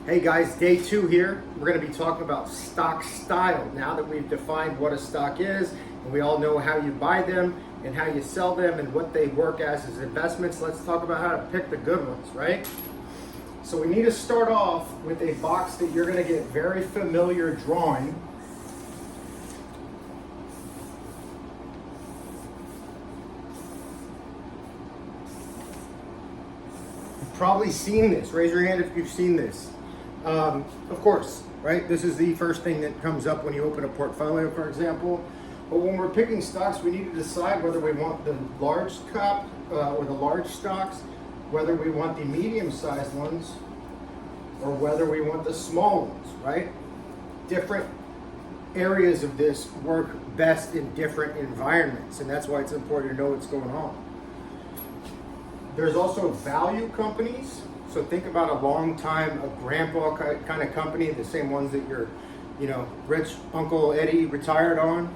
Hey guys, day 2 here. We're going to be talking about stock style. Now that we've defined what a stock is, and we all know how you buy them and how you sell them and what they work as investments, let's talk about how to pick the good ones, right? So we need to start off with a box that you're going to get very familiar drawing. You've probably seen this. Raise your hand if you've seen this. Of course, right? This is the first thing that comes up when you open a portfolio, for example. But when we're picking stocks, we need to decide whether we want the large cap or the large stocks, whether we want the medium-sized ones, or whether we want the small ones, right? Different areas of this work best in different environments, and that's why it's important to know what's going on. There's also value companies. So think about a long time, a grandpa kind of company, the same ones that your, rich Uncle Eddie retired on.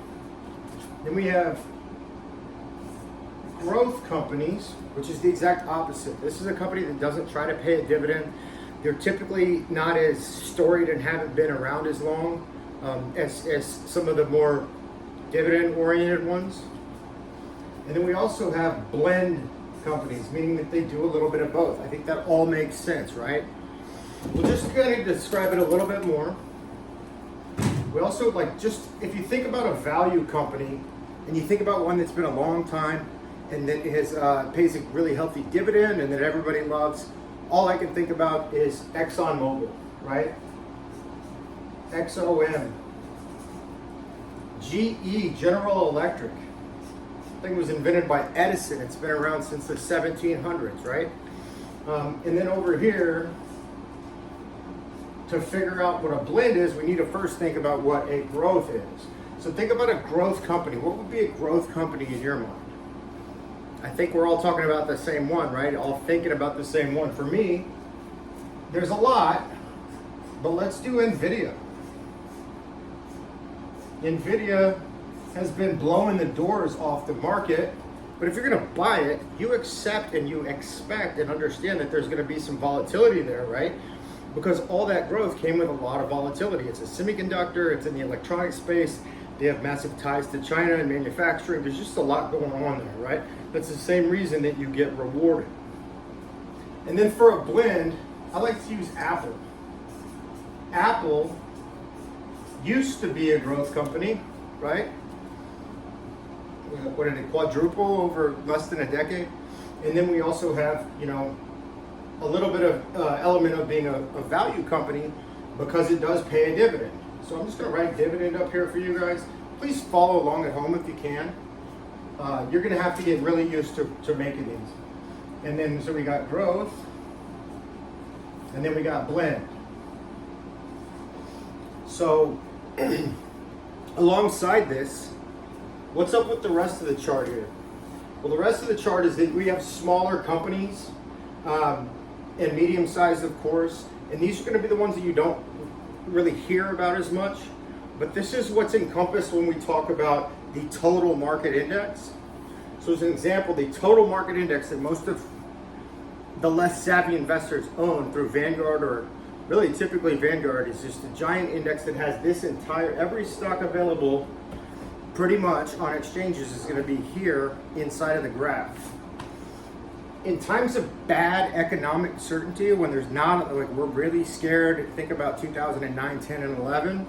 Then we have growth companies, which is the exact opposite. This is a company that doesn't try to pay a dividend. They're typically not as storied and haven't been around as long as some of the more dividend-oriented ones. And then we also have blend companies, meaning that they do a little bit of both. I think that all makes sense, right? We're just going to describe it a little bit more. We also if you think about a value company and you think about one that's been a long time and that pays a really healthy dividend and that everybody loves, all I can think about is ExxonMobil, right? XOM, GE, General Electric. Thing was invented by Edison. It's been around since the 1700s, right? And then over here, to figure out what a blend is, we need to first think about what a growth is. So think about a growth company. What would be a growth company in your mind? I think we're all talking about the same one, right? All thinking about the same one. For me, there's a lot, but let's do NVIDIA. NVIDIA has been blowing the doors off the market, but if you're going to buy it, you accept and you expect and understand that there's going to be some volatility there, right? Because all that growth came with a lot of volatility. It's a semiconductor, it's in the electronic space, they have massive ties to China and manufacturing. There's just a lot going on there, right? That's the same reason that you get rewarded. And then for a blend, I like to use Apple. Apple used to be a growth company, right? What did it quadruple over less than a decade? And then we also have, a little bit of element of being a value company because it does pay a dividend. So I'm just going to write dividend up here for you guys. Please follow along at home if you can. You're going to have to get really used to making these. And then, so we got growth, and then we got blend. So alongside this, what's up with the rest of the chart here? Well, the rest of the chart is that we have smaller companies and medium-sized, of course, and these are going to be the ones that you don't really hear about as much, but this is what's encompassed when we talk about the total market index. So as an example, the total market index that most of the less savvy investors own through Vanguard, or really typically Vanguard, is just a giant index that has this every stock available pretty much on exchanges is going to be here inside of the graph. In times of bad economic certainty, when there's not, we're really scared, think about 2009, 10, and 11,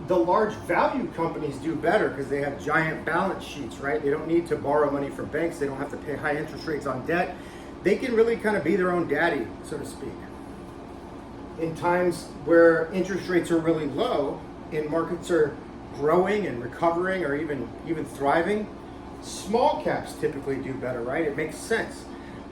the large value companies do better because they have giant balance sheets, right? They don't need to borrow money from banks. They don't have to pay high interest rates on debt. They can really kind of be their own daddy, so to speak. In times where interest rates are really low and markets are growing and recovering or even thriving, small caps typically do better, right? It makes sense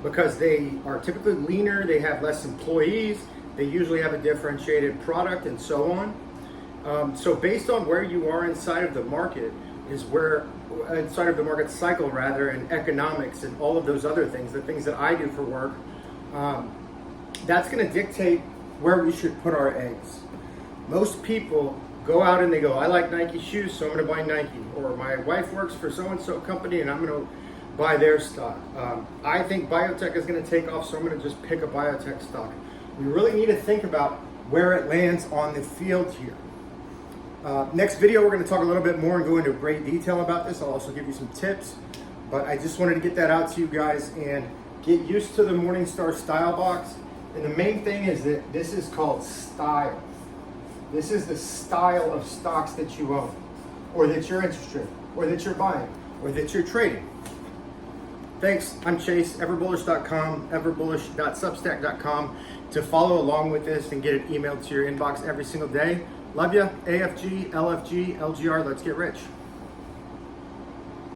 because they are typically leaner, they have less employees, they usually have a differentiated product, and so on. So based on where you are inside of the market inside of the market cycle rather, and economics and all of those other things, the things that I do for work, that's going to dictate where we should put our eggs. Most people go out and they go, I like Nike shoes, so I'm going to buy Nike. Or my wife works for so-and-so company and I'm going to buy their stock. I think biotech is going to take off, so I'm going to just pick a biotech stock. We really need to think about where it lands on the field here. Next video, we're going to talk a little bit more and go into great detail about this. I'll also give you some tips, but I just wanted to get that out to you guys and get used to the Morningstar style box. And the main thing is that this is called style. This is the style of stocks that you own, or that you're interested in, or that you're buying, or that you're trading. Thanks. I'm Chase, everbullish.com, everbullish.substack.com to follow along with this and get it emailed to your inbox every single day. Love ya. AFG, LFG, LGR, let's get rich.